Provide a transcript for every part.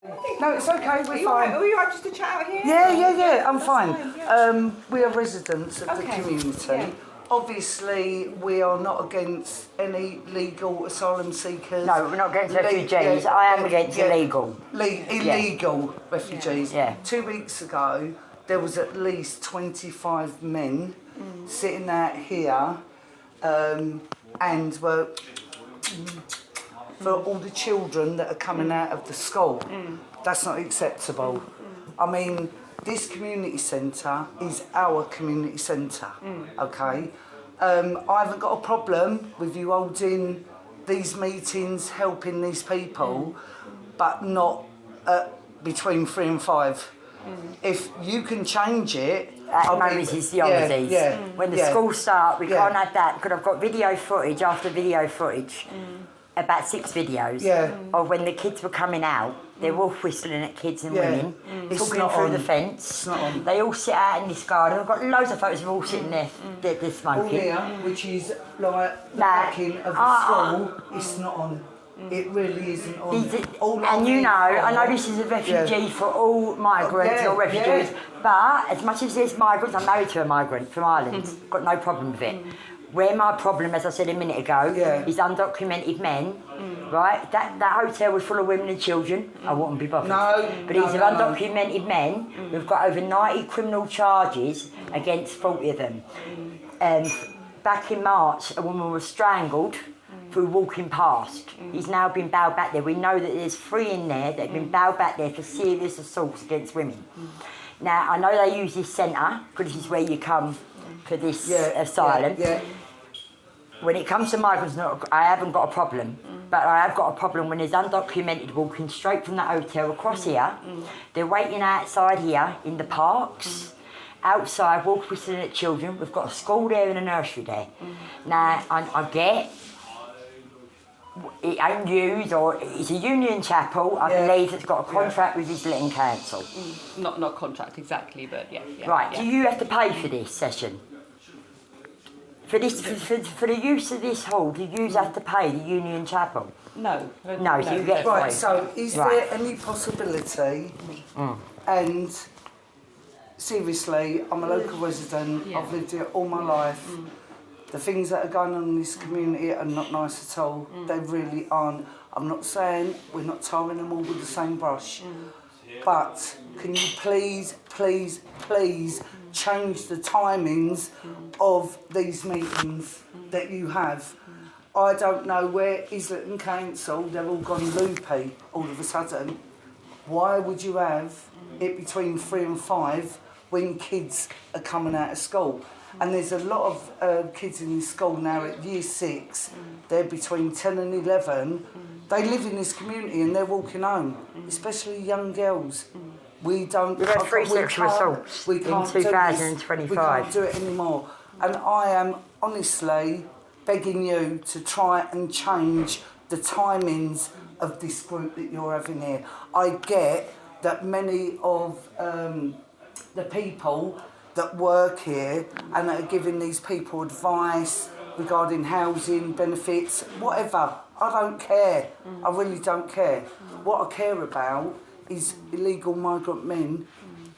No, it's okay, we're fine. Are you right just to chat out here? Yeah, I'm That's fine. yeah. We are residents of the community. Yeah. Obviously, we are not against any legal asylum seekers. No, we're not against refugees. I am against illegal. Illegal refugees. Yeah. 2 weeks ago, there was at least 25 men sitting out here and were for all the children that are coming out of the school. That's not acceptable. I mean, this community centre is our community centre, okay? I haven't got a problem with you holding these meetings, helping these people, but not between 3 and 5. If you can change it... At the moment it's the opposite. When the schools start, we can't have that, because I've got video footage after video footage, about 6 videos, of when the kids were coming out. They're all whistling at kids and women, talking through the fence. They all sit out in this garden. I've got loads of photos of them all sitting there, they're smoking. All here, which is like the backing of the school, it's not on. It really isn't on. And you know, I know this is a refugee for all migrants or refugees, but as much as there's migrants, I'm married to a migrant from Ireland, got no problem with it. Where my problem, as I said a minute ago, is undocumented men, right? That hotel was full of women and children, I wouldn't be bothered. But these are undocumented men. We've got over 90 criminal charges against 40 of them. Back in March, a woman was strangled through walking past. He's now been bailed back there. We know that there's 3 in there that have been bailed back there for serious assaults against women. Now, I know they use this centre, because this is where you come for this asylum. When it comes to migrants, I haven't got a problem. But I have got a problem when there's undocumented walking straight from the hotel across here. They're waiting outside here in the parks. Outside, whistling at children. We've got a school there and a nursery there. Now, I get it ain't used, or it's a union chapel, I believe, that's got a contract with Islington Council. Not contract exactly, but Right, do you have to pay for this session? For this, for the use of this hall, do you have to pay the union chapel? No, so you get Right, so is there any possibility, and seriously, I'm a local resident, I've lived here all my life, the things that are going on in this community are not nice at all, they really aren't. I'm not saying we're not tarring them all with the same brush, but can you please change the timings of these meetings that you have? I don't know where Islington Council, they've all gone loopy all of a sudden. Why would you have it between 3 and 5 when kids are coming out of school? And there's a lot of kids in this school now at year 6, they're between 10 and 11. They live in this community and they're walking home, especially young girls. We've had 3 sexual assaults in 2025. We can't do it anymore. And I am honestly begging you to try and change the timings of this group that you're having here. I get that many of the people that work here and that are giving these people advice regarding housing, benefits, whatever. I don't care. I really don't care. What I care about is illegal migrant men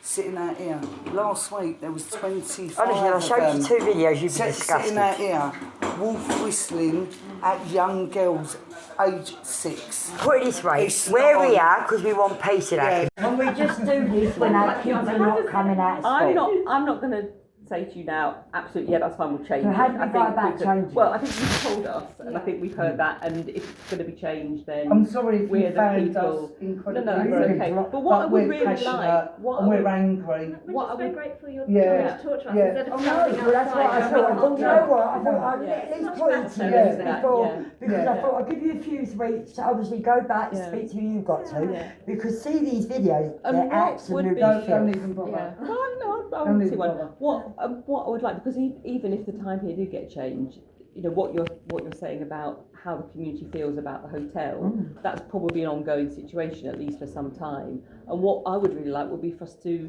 sitting out here. Last week there was 25 Honestly, I showed you 2 videos, you'd be disgusted. Sitting out here, wolf whistling at young girls aged 6. Put it this way, we're here because we want peace in our community. And we just do this when our kids are not coming out of school. I'm not going to say to you now, absolutely, that's fine, we'll change so it. how do we go about changing? Well, I think you've told us, and I think we've heard that, and if it's going to be changed, then I'm sorry if we're you the found people. us incredibly No, rude, it's okay. But what I would really like, we're angry. We're just very grateful you're Yeah. trying to talk to us Yeah. instead of No, well, that's what I thought. I thought, you know what? I thought let's put it to you before, because I thought I'd give you a few weeks to obviously go back and speak to who you've got to, because see these videos, they're absolutely Don't even bother. I wouldn't see one. What I would like, because even if the time here did get changed, you know, what you're saying about how the community feels about the hotel, that's probably an ongoing situation, at least for some time. And what I would really like would be for us to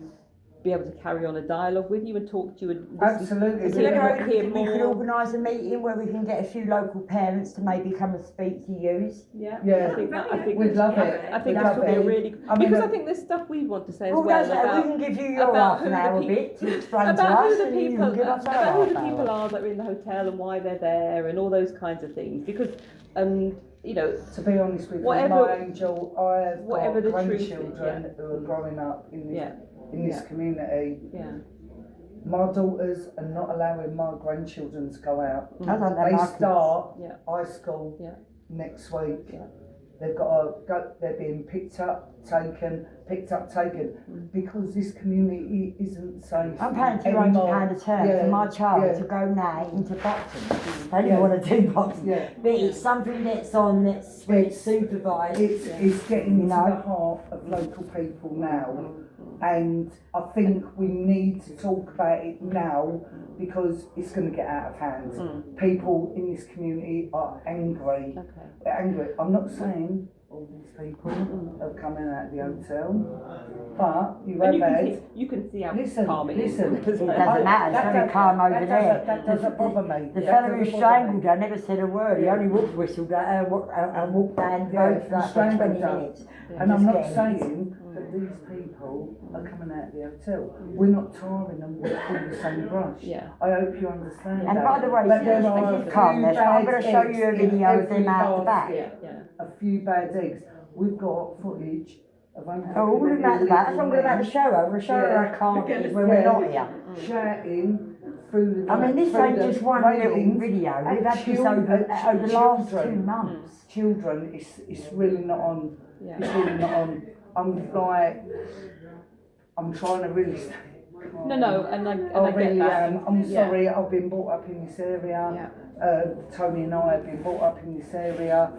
be able to carry on a dialogue with you and talk to you and listen. Absolutely. So, you know, hear we could more. organise a meeting where we can get a few local parents to maybe come and speak to you. Yeah, Yeah. I think We'd love it. I think We'd this would be a love it. really I mean, because I think there's stuff we want to say as Well, well that's about we can give you your about half an who the hour peop- bit to explain to about us, who the and you people can give us our about who the half people hour. are that are in the hotel and why they're there and all those kinds of things because you know, to be honest with whatever- you, my angel, I have whatever got the truth is, grandchildren who are growing up in this, in this Yeah. community. yeah. My daughters are not allowing my grandchildren to go out. I don't know, They Marcus. start Yeah. high school Yeah. next week. Yeah. They've got to go, they're being picked up, taken, because this community isn't safe. I'm paying £200 a term for my child to go now into boxing. I don't want to do boxing, but it's something that's on that's supervised. It's getting You to know? the heart of local people now, and I think we need to talk about it now because it's going to get out of hand. People in this community are angry. Okay. They're angry. I'm not saying all these people are coming out of the hotel, but you And have had. you can see how Listen, calm it is. listen. It doesn't matter, it's very calm over there. That doesn't bother me. The That fellow who doesn't bother strangled me. her never said a word. He only whistled at her and walked down the road for like 20 minutes. And I'm not Just getting- saying that these people are coming out of the hotel. We're not tarring them with all the same brush. Yeah. I hope you understand And that. by the way, But there since are it's a calmness, few I'm bad going to show eggs you a in video of them every out the back. basket. Yeah. A few bad eggs. We've got footage of Oh, all of that, that's what I'm about to show her. We'll show her how calm it is when we're not here. shouting through the I mean, this through ain't the just one little railings video. at We've had this chil- over at the last 2 children. months. Children, it's really not on. Yeah. It's really not on. I'm trying to really stay calm. No, and I get really that. am. I'm Yeah. sorry, I've been brought up in this area. Tony and I have been brought up in this area,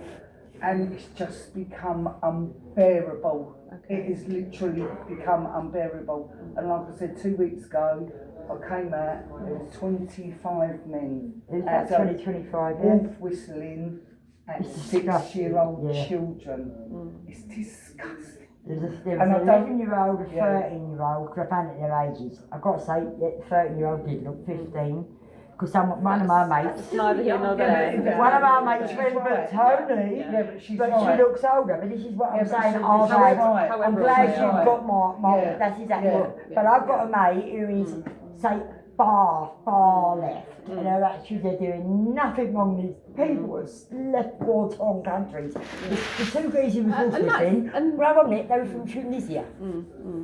and it's just become unbearable. Okay. It has literally become unbearable. And like I said, 2 weeks ago, I came out, there was 25 men. That's at a 2025, yeah. wolf whistling at It's disgusting, 6-year-old yeah. children. It's disgusting. There was And I an don't- 11-year-old, a Yeah. 13-year-old, because I found it their ages. I've got to say, the 13-year-old did look 15, because one of my mates, It's neither here nor there. one of our mates went, but Tony, Yeah, but she's but right. she looks older. But this is what Yeah, I'm but saying. she's I've right. had, I'm However glad old you've they are. got my Yeah. that's exactly Yeah. what. But I've got a mate who is, say, far left, and her attitude, they're doing nothing wrong. These people have left war-torn countries. The two guys who was And also that's- in, and- well, on it, they were from Tunisia.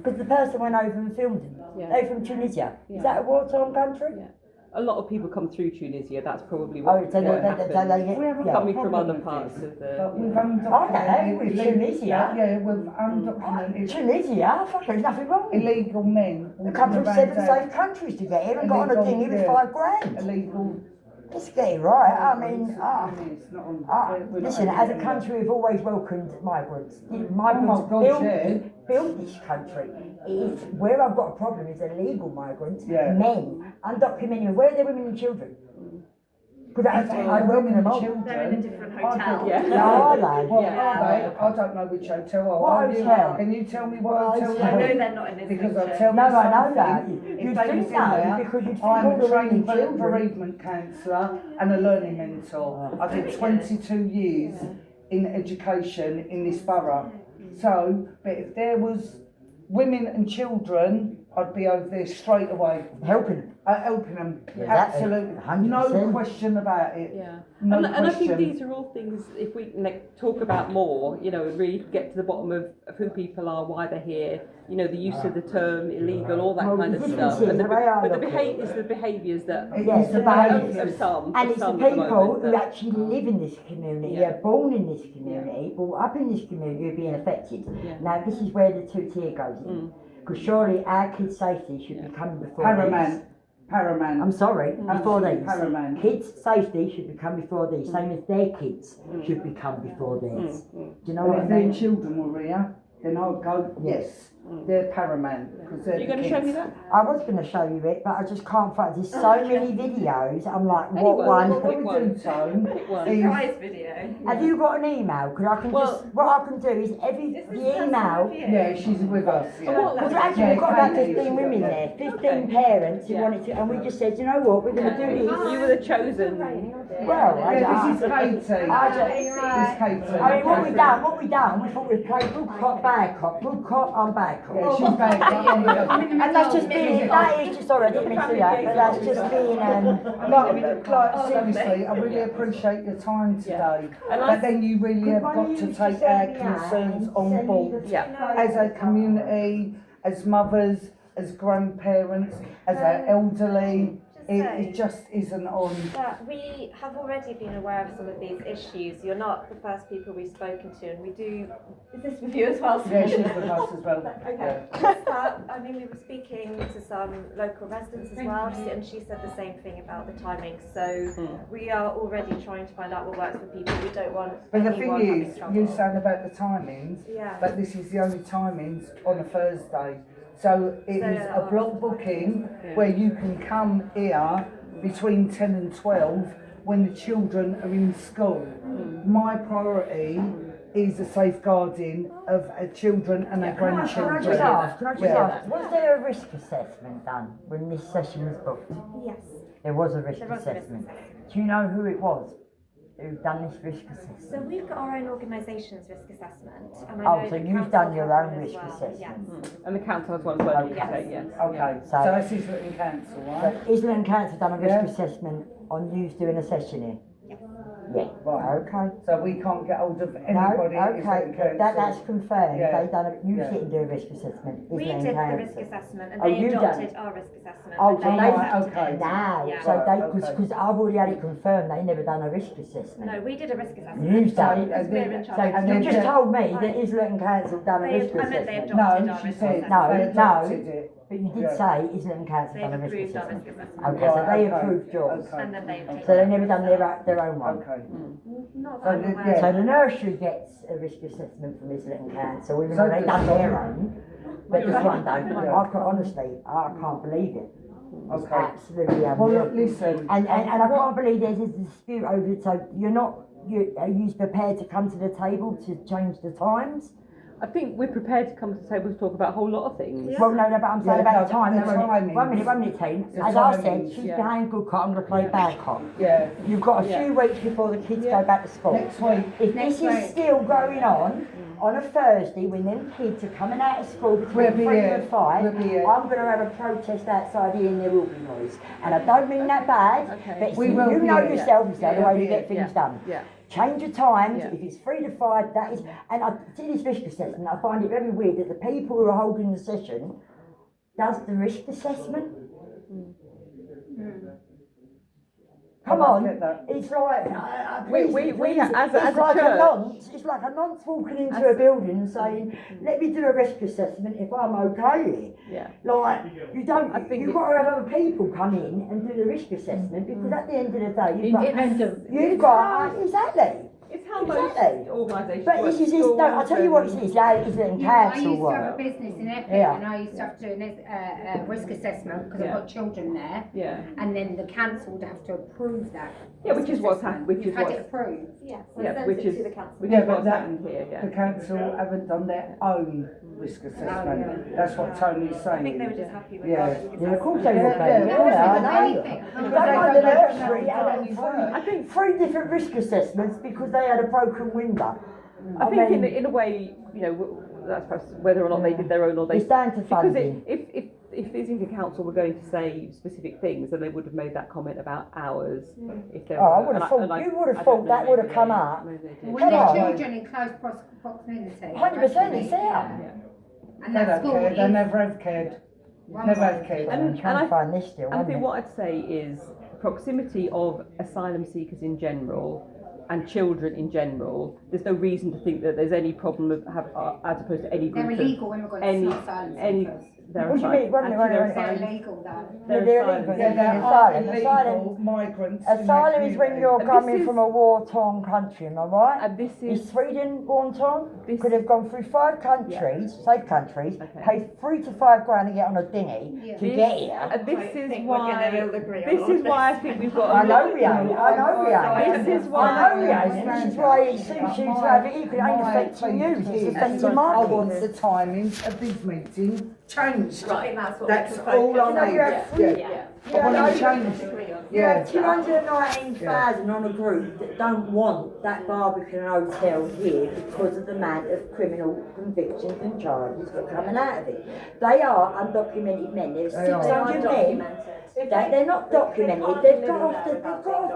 Because the person went over and filmed them. Yeah. They're from Tunisia. Yeah. Is that a war-torn country? Yeah. A lot of people come through Tunisia. That's probably Oh, what, so what they happened. get, We haven't yeah. got Coming from problem other with parts this. of the. But we've I don't know, with Tunisia. Yeah, with undocumented Tunisia, fuck, there's nothing wrong. illegal men. They come from walking 7 around safe countries to get here and got on a Illegal, dinghy with yeah. £5 grand. illegal. Let's get it right. I mean, It's not on, we're not listen, on as a it. country, we've always welcomed migrants. Migrants Oh my God, yeah. built this country. It's, where I've got a problem is illegal migrants, Yeah. men, undocumented. Where are their women and children? Because I welcome them all. They're in a different hotel. Yeah. No, are they? What Yeah. are they? I don't know which hotel. What Are you? hotel? Can you tell me what What hotel? hotel? I they're know in? they're not in this Because picture. I'll tell No, you I know something. that. If You'd they think was in so, there, because you'd think I'm all a the trained women and children. bereavement counsellor and a learning mentor. I did 22 years in education in this borough. So, but if there was women and children, I'd be over there straight away. Helping them. Helping them, Yeah, that- absolutely, 100%. no question about it. Yeah. No and I think question. these are all things, if we talk about more, really get to the bottom of who people are, why they're here, the use of the term illegal, all that Well, kind the of difference stuff. is And the way I but the look at behaviour it. is the behaviours that Yes, the the behaviours. of some. And of it's the some at people moment who that- actually live in this community, Yeah. are born in this community, brought up in this community, who are being affected. Yeah. Now, this is where the two-tier goes in. Because surely our kids' safety should be coming before Paramount, paramount. I'm sorry, before Absolutely these. paramount. Kids' safety should be come before these, same as their kids should be come before theirs. Do you know And what I if their mean? children were here, then I would go, yes. They're paramount. Are you going to show me that? I was going to show you it, but I just can't find. There's so many videos. I'm like, what Anyone, one? pick one. Pick one. Surprise video. Have you got an email? Because I can what I can do is the email. Yeah, she's with us. Yeah. Because actually we've got about 15 women there, 15 parents who wanted to, and we just said, you know what, we're going to do this. You were the chosen. Well, This is Katie. This is Katie. what we done, we thought we'd play good cop, bad cop, good cop, and bad cop. Yeah, she's bad. And that's just being, that is just, sorry, I didn't mean to do that, but that's just being, like, seriously, I really appreciate your time today. But then you really have got to take our concerns on board. Yeah. As a community, as mothers, as grandparents, as our elderly. It just isn't on. That we have already been aware of some of these issues. You're not the first people we've spoken to, and we do. Is this with you as well? Yeah, she's with us as well. Okay. Yeah. I mean, we were speaking to some local residents as well, and she said the same thing about the timing. So we are already trying to find out what works for people. We don't want. But the anyone thing having is, trouble. you're saying about the timings, but this is the only timings on a Thursday. So it is a block booking where you can come here between 10 and 12 when the children are in school. My priority is the safeguarding of our children and our grandchildren. Can I just ask, was there a risk assessment done when this session was booked? Yes. There was a risk There was a risk assessment. assessment. Do you know who it was who done this risk assessment? So we've got our own organisation's risk assessment. And I Oh, know so the you've council done your have own one as risk well. assessment? Yes. And the council has one as well, you Yes. say, yes. Okay, so that's Islington Council, right? So Islington Council done a risk assessment on you doing a session here? Yeah. Right. Okay. So we can't get hold of No, anybody at okay, Islington Council. that's confirmed. Yeah. They done you Yeah. didn't do a risk assessment. We Islington did the Council. risk assessment and Oh, they you done adopted it? our risk assessment. Oh, and so they they accepted okay. it. Now, Yeah. so they Right, okay. because I've already had it confirmed they never done a risk assessment. No, we did a risk assessment. You've done it. Because we're in charge. So And you then just they- told me that Islington Council done a They- risk I meant they assessment. adopted No, our she risk said assessment. they adopted it. But you did Yeah. say Islington Council They've done a risk approved our assessment. risk assessment. Okay, so Right, they okay. approved yours. Okay. And then they've taken So they it never done themselves. their own one. Okay. Not So that I'm the- aware yeah. of. So the nursery gets a risk assessment from Islington Council, even So though they does done the- their own. But this one don't. Yeah. Honestly, I can't believe it. It's Okay. absolutely Well, unreal. look, listen. And I can't believe there's a dispute over it. So are you prepared to come to the table to change the times? I think we're prepared to come to the table to talk about a whole lot of things. Well, no, but I'm saying Yeah, about no, the time. the No, timings. one minute, team. The As I timings, said, she's yeah. behind good cop, I'm going to play bad cop. Yeah. You've got a few weeks before the kids go back to school. Next week. If this is still going on a Thursday when them kids are coming out of school We'll between be 3 here. and 5, We'll be here. I'm going to have a protest outside here and there will be noise. And I don't mean that bad, Okay. but We you will be know here. yourself it's the Yeah. only way to Yeah. get things done. Yeah. Change your times, Yeah. if it's 3 to 5, that is, and I did this risk assessment, I find it very weird that the people who are holding the session does the risk assessment. Come I on, get that. it's like, We- as a it's like church- a nonce, it's like a nonce walking into a building saying, let me do a risk assessment if I'm okay. Yeah. Like, you don't, I think you've got to have other people come in and do the risk assessment because at the end of the day, you've got, exactly. It's how Exactly. most organisations But work. this is, no, I'll tell you what it is, that is in Yeah, I council used to have a work. business in Epic Yeah. and I used to have to do a risk assessment because Yeah. I've got children there. Yeah. And then the council would have to approve that. Yeah, which is risk what's assessment. happened, which is You've had what's- it approved. Yes, Yeah, I sent which it is to the council. which Yeah, is but what's that- happened here. Yeah. The council haven't done their own risk assessment. That's what Tony's saying. I think they were just happy with Yeah. our risk Yeah, of course assessment. they will be. Yeah, Yeah, yeah, I know. yeah. Don't mind the nursery, I think 3 different risk assessments because they had a broken window. I think mean, in a way, you know, that's perhaps whether or not they did their own or they. It's down to Because funding. if the Islington Council were going to say specific things, then they would have made that comment about hours. If there Oh, I were, would have and thought- and you would have I thought don't know, that would have maybe come they- up. maybe they did. When Come there's on. children in close proximity. 100% it's there. Yeah. And They that don't school care. They is never have cared. one Never way. have cared. I'm trying I- to find this still. And I one think minute. what I'd say is proximity of asylum seekers in general and children in general. There's no reason to think that there's any problem of as opposed to any group They're of illegal immigrants, any not asylum any seekers. They're What do you asylum. mean? What do you mean? Actually, They're they're asylum. illegal though. They're asylum. illegal. Yeah, there Asylum. are illegal migrants. in that Asylum is when community. you're And coming this from is- a war-torn country, am I right? And this Is is Sweden war-torn? This- Could have gone through 5 countries, safe countries, Okay. paid 3 to 5 grand to get on a dinghy Yeah. to get here. and this is think we're why gonna all agree on this all is why I think we've got. I know we ain't. I know we ain't. This is I why. know we ain't. And this is why it suits you to have it. It ain't affecting you. It's affecting my I want kids. the timings of this meeting changed. I think that's what That's we can all focus I on. need. You have three- Yeah. Yeah, I want no, it changed. You have Yeah. 219,000 on a group that don't want that Barbican Hotel here because of the amount of criminal convictions and charges that are coming out of it. They are undocumented men. There's They are. 600 men. They're not documented. They've got off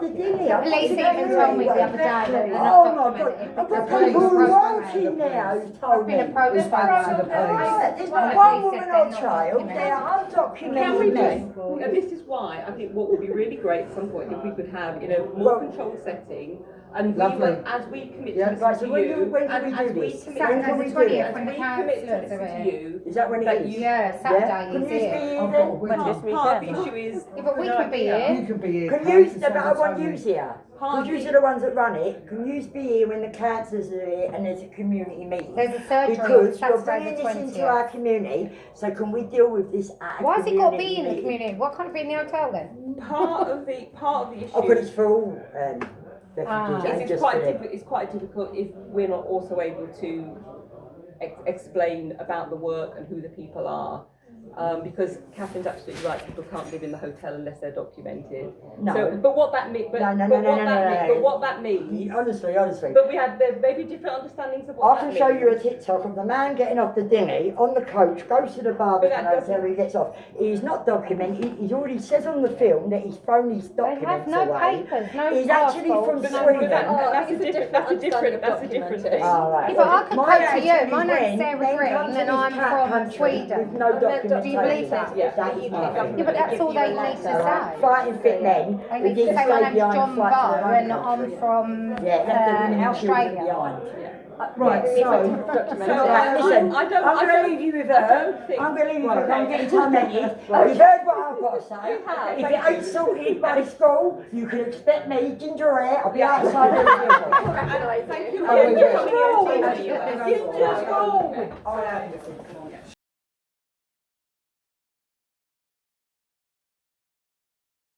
the dinghy. The police even told me the other day that they're Oh not my God! documented. I've got The people who police- working now who's told I've me. been approached It's by back to the one. police. There's One not of one these woman said or they're not child. They're documented. Can undocumented we men. just, and this is why I think what would be really great at some point if we could have, more controlled setting, and Lovely. as we commit Yeah. to Right, listen so to when you, can we and do as we this? commit When Saturday can we the do 20th this? when we the commit to councillors are listen to here. you, Is that when that it is? you- Yeah, Yeah. Saturday Can is you be here. here I've got a then? window. part of the issue is. Yeah, but we could be here. You can be here. Can Kate, you, it's but I all want the you time. here. Because you are the ones that run it. Can you be here when the councillors are here and there's a community meeting? There's a surgery on Because you're Saturday bringing the this into 20th. our community, so can we deal with this at a Why has it got to be community in the meeting? community? Why can't it be in the hotel then? Part of the issue. Oh, but it's for all refugees, Ah. ain't It's just quite for them. it's quite difficult if we're not also able to explain about the work and who the people are. Because Catherine's absolutely right. People can't live in the hotel unless they're documented. No. So, but what that means, but, No, but what that means, Honestly. but we have there may be different understandings of I what can that show means. you a TikTok of the man getting off the dinghy on the coach, goes to the Barbican that doesn't- Hotel, he gets off. He's not documented, he's already says on the film that he's thrown his They have documents no away. papers, no He's actually from passports, But Sweden. that's a different thing. Oh, right. Yeah, but I can My come to you. attitude My is name's when Sarah men Green come to and this I'm cat from country Sweden. with no documentation. Do you believe that? Yeah. That is nothing. Yeah, but that's all they need to say. Fighting fit men They who need to didn't say my stay name's behind John to fight for their Barr own and country. I'm from Yeah, left the women and children Australia. behind. Right, so Right, listen, I'm going to leave you with her. I'm going to leave you with her. I'm getting tormented. You've heard what I've got to say. If it ain't sorted by school, you can expect me, ginger hair, I'll be outside of the building. Thank you. I will Yeah, do. you're coming here. Ginger school. I am.